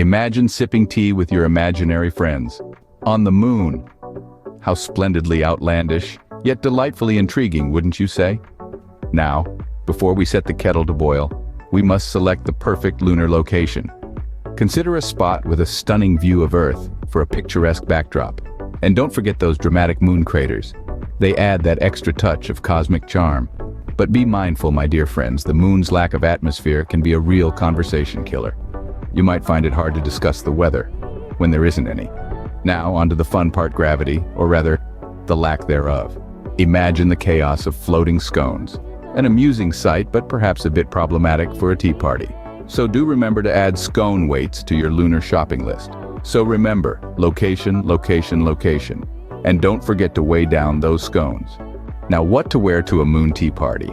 Imagine sipping tea with your imaginary friends. On the moon. How splendidly outlandish, yet delightfully intriguing, wouldn't you say? Now, before we set the kettle to boil, we must select the perfect lunar location. Consider a spot with a stunning view of Earth for a picturesque backdrop. And don't forget those dramatic moon craters. They add that extra touch of cosmic charm. But be mindful, my dear friends, the moon's lack of atmosphere can be a real conversation killer. You might find it hard to discuss the weather when there isn't any. Now, onto the fun part, gravity, or rather, the lack thereof. Imagine the chaos of floating scones. An amusing sight, but perhaps a bit problematic for a tea party. So do remember to add scone weights to your lunar shopping list. So remember, location, location, location. And don't forget to weigh down those scones. Now, what to wear to a moon tea party?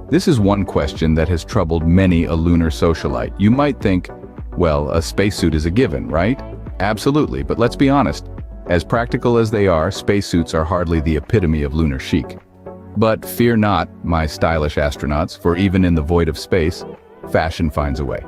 This is one question that has troubled many a lunar socialite. You might think, well, a spacesuit is a given, right? Absolutely, but let's be honest. As practical as they are, spacesuits are hardly the epitome of lunar chic. But fear not, my stylish astronauts, for even in the void of space, fashion finds a way.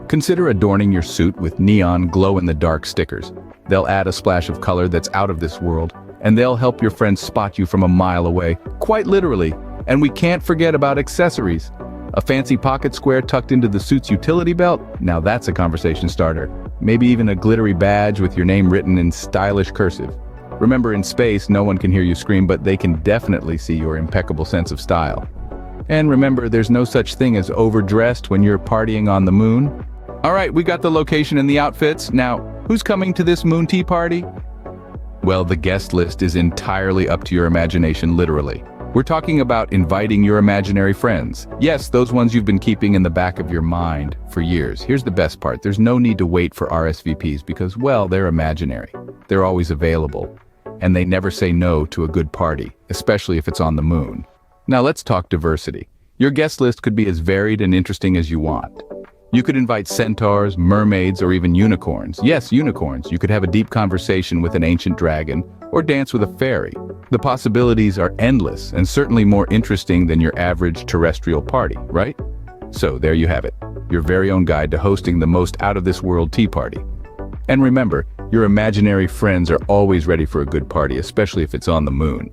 Consider adorning your suit with neon glow-in-the-dark stickers. They'll add a splash of color that's out of this world, and they'll help your friends spot you from a mile away, quite literally. And we can't forget about accessories. A fancy pocket square tucked into the suit's utility belt? Now that's a conversation starter. Maybe even a glittery badge with your name written in stylish cursive. Remember, in space, no one can hear you scream, but they can definitely see your impeccable sense of style. And remember, there's no such thing as overdressed when you're partying on the moon. All right, we got the location and the outfits. Now, who's coming to this moon tea party? Well, the guest list is entirely up to your imagination, literally. We're talking about inviting your imaginary friends. Yes, those ones you've been keeping in the back of your mind for years. Here's the best part. There's no need to wait for RSVPs because, well, they're imaginary. They're always available. And they never say no to a good party, especially if it's on the moon. Now let's talk diversity. Your guest list could be as varied and interesting as you want. You could invite centaurs, mermaids, or even unicorns. Yes, unicorns. You could have a deep conversation with an ancient dragon or dance with a fairy. The possibilities are endless and certainly more interesting than your average terrestrial party, right? So there you have it, your very own guide to hosting the most out-of-this-world tea party. And remember, your imaginary friends are always ready for a good party, especially if it's on the moon.